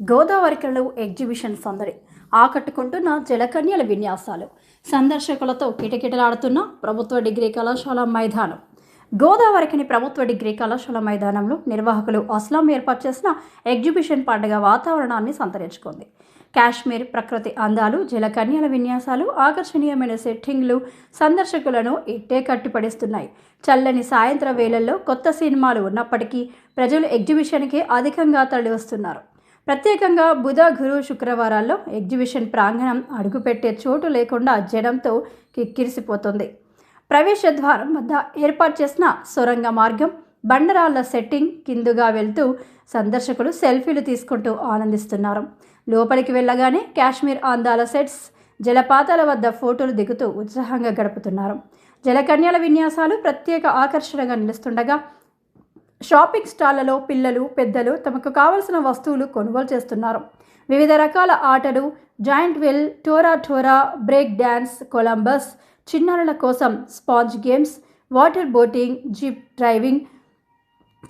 గోదావరికలో exhibition సందడి ఆకట్టుకుంటున్న జలకన్యల విన్యాసాలు సందర్శకులతో కిటకిటలాడుతున్న ప్రభుత్వ డిగ్రీ కళాశాల మైదానం. గోదావరికని ప్రభుత్వ డిగ్రీ కళాశాల మైదానంలో నిర్వాహకులు అస్లాం ఏర్పాటు చేసిన ఎగ్జిబిషన్ పండుగ వాతావరణాన్ని సంతరించుకుంది. కాశ్మీర్ ప్రకృతి అందాలు, జలకన్యల విన్యాసాలు, ఆకర్షణీయమైన సెట్టింగ్లు సందర్శకులను ఇట్టే కట్టిపడిస్తున్నాయి. చల్లని సాయంత్ర వేళల్లో కొత్త సినిమాలు ఉన్నప్పటికీ ప్రజలు ఎగ్జిబిషన్కి అధికంగా తరలివస్తున్నారు. ప్రత్యేకంగా బుధ, గురు, శుక్రవారాల్లో ఎగ్జిబిషన్ ప్రాంగణం అడుగుపెట్టే చోటు లేకుండా జనంతో కిక్కిరిసిపోతుంది. ప్రవేశ ద్వారం వద్ద ఏర్పాటు చేసిన సొరంగ మార్గం, బండరాళ్ల సెట్టింగ్ కిందుగా వెళ్తూ సందర్శకులు సెల్ఫీలు తీసుకుంటూ ఆనందిస్తున్నారు. లోపలికి వెళ్ళగానే కాశ్మీర్ అందాల సెట్స్, జలపాతాల వద్ద ఫోటోలు దిగుతూ ఉత్సాహంగా గడుపుతున్నారు. జలకన్యల విన్యాసాలు ప్రత్యేక ఆకర్షణగా నిలుస్తుండగా షాపింగ్ స్టాళ్లలో పిల్లలు, పెద్దలు తమకు కావలసిన వస్తువులు కొనుగోలు చేస్తున్నారు. వివిధ రకాల ఆటలు, జాయింట్ వీల్, టోరా, బ్రేక్ డ్యాన్స్, కొలంబస్, చిన్నారుల కోసం sponge games, water boating, jeep driving,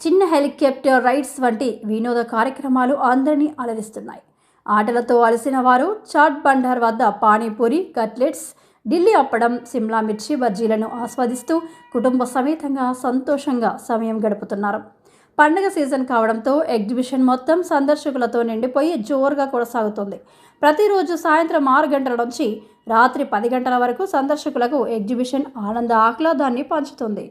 చిన్న హెలికాప్టర్ రైడ్స్ వంటి వినోద కార్యక్రమాలు అందరినీ అలరిస్తున్నాయి. ఆటలతో అలసిన వారు చాట్ బండార్ వద్ద పానీపూరి, కట్లెట్స్, ఢిల్లీ అప్పడం, సిమ్లా మిర్చి బజ్జీలను ఆస్వాదిస్తూ కుటుంబ సమేతంగా సంతోషంగా సమయం గడుపుతున్నారు. పండుగ సీజన్ కావడంతో ఎగ్జిబిషన్ మొత్తం సందర్శకులతో నిండిపోయి జోరుగా కొనసాగుతుంది. ప్రతిరోజు సాయంత్రం 6 గంటల నుంచి రాత్రి 10 గంటల వరకు సందర్శకులకు ఎగ్జిబిషన్ ఆనంద ఆహ్లాదాన్ని పంచుతుంది.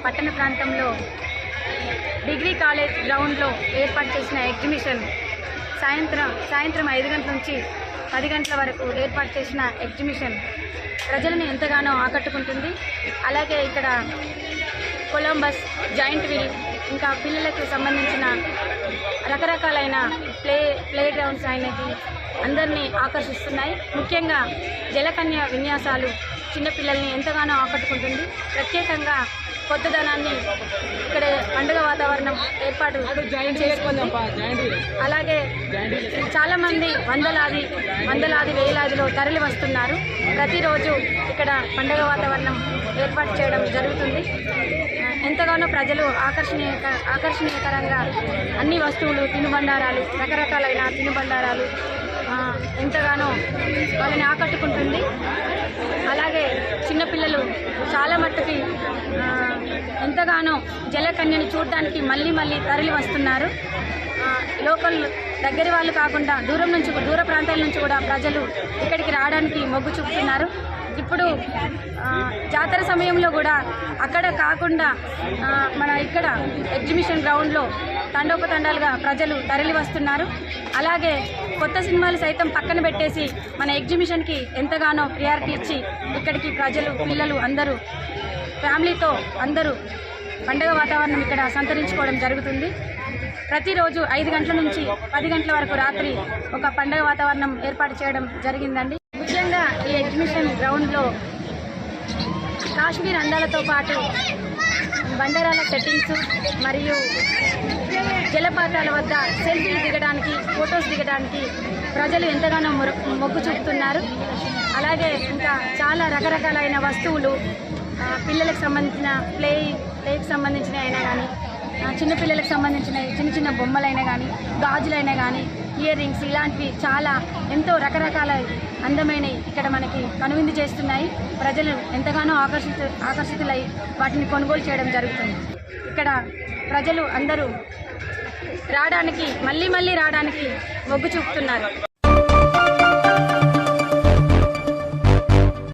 పట్టణ ప్రాంతంలో డిగ్రీ కాలేజ్ గ్రౌండ్లో ఏర్పాటు చేసిన ఎగ్జిబిషన్ సాయంత్రం 5 గంటల నుంచి 10 గంటల వరకు ఏర్పాటు చేసిన ఎగ్జిబిషన్ ప్రజలను ఎంతగానో ఆకట్టుకుంటుంది. అలాగే ఇక్కడ కొలంబస్, జాయింట్ వీల్, ఇంకా పిల్లలకు సంబంధించిన రకరకాలైన ప్లే గ్రౌండ్స్ అనేది అందరినీ ఆకర్షిస్తున్నాయి. ముఖ్యంగా జలకన్య విన్యాసాలు చిన్నపిల్లల్ని ఎంతగానో ఆకట్టుకుంటుంది. ప్రత్యేకంగా కొత్తదనాన్ని ఇక్కడ పండుగ వాతావరణం ఏర్పాటు చేసుకుంది. అలాగే చాలామంది వందలాది వేలాదిలో తరలి వస్తున్నారు. ప్రతిరోజు ఇక్కడ పండుగ వాతావరణం ఏర్పాటు చేయడం జరుగుతుంది. ఎంతగానో ప్రజలు ఆకర్షణీయకరంగా అన్ని వస్తువులు, తినుబండారాలు, రకరకాలైన తినుబండారాలు ఎంతగానో వాళ్ళని ఆకట్టుకుంటుంది. అలాగే చిన్నపిల్లలు చాలా మట్టుకి ఎంతగానో జలకన్యని చూడడానికి మళ్ళీ తరలి వస్తున్నారు. లోకల్ దగ్గర వాళ్ళు కాకుండా దూర ప్రాంతాల నుంచి కూడా ప్రజలు ఇక్కడికి రావడానికి మొగ్గు చూపుతున్నారు. ఇప్పుడు జాతర సమయంలో కూడా అక్కడ కాకుండా మన ఇక్కడ ఎగ్జిబిషన్ గ్రౌండ్లో తండోపతండాలుగా ప్రజలు తరలి వస్తున్నారు. అలాగే కొత్త సినిమాలు సైతం పక్కన పెట్టేసి మన ఎగ్జిబిషన్కి ఎంతగానో ప్రియారిటీ ఇచ్చి ఇక్కడికి ప్రజలు, పిల్లలు అందరూ ఫ్యామిలీతో అందరూ పండుగ వాతావరణం ఇక్కడ సంతరించుకోవడం జరుగుతుంది. ప్రతిరోజు 5 గంటల నుంచి 10 గంటల వరకు రాత్రి ఒక పండుగ వాతావరణం ఏర్పాటు చేయడం జరిగిందండి. ముఖ్యంగా ఈ ఎగ్జిబిషన్ గ్రౌండ్లో కాశ్మీర్ అందాలతో పాటు బండరాల సెట్టింగ్స్ మరియు జలపాతాల వద్ద సెల్ఫీలు దిగడానికి, ఫొటోస్ దిగడానికి ప్రజలు ఎంతగానో మొగ్గు చూపుతున్నారు. అలాగే ఇంకా చాలా రకరకాలైన వస్తువులు, పిల్లలకు సంబంధించిన ప్లేకి సంబంధించిన అయినా కానీ, చిన్నపిల్లలకు సంబంధించిన చిన్న బొమ్మలైనా కానీ, గాజులైనా కానీ, ఇయర్ రింగ్స్, ఇలాంటివి చాలా ఎంతో రకరకాల అందమైనవి ఇక్కడ మనకి కనువిందు చేస్తున్నాయి. ప్రజలు ఎంతగానో ఆకర్షితులై వాటిని కొనుగోలు చేయడం జరుగుతుంది. ఇక్కడ ప్రజలు అందరూ మళ్ళీ రావడానికి మొగ్గు చూపుతున్నారు.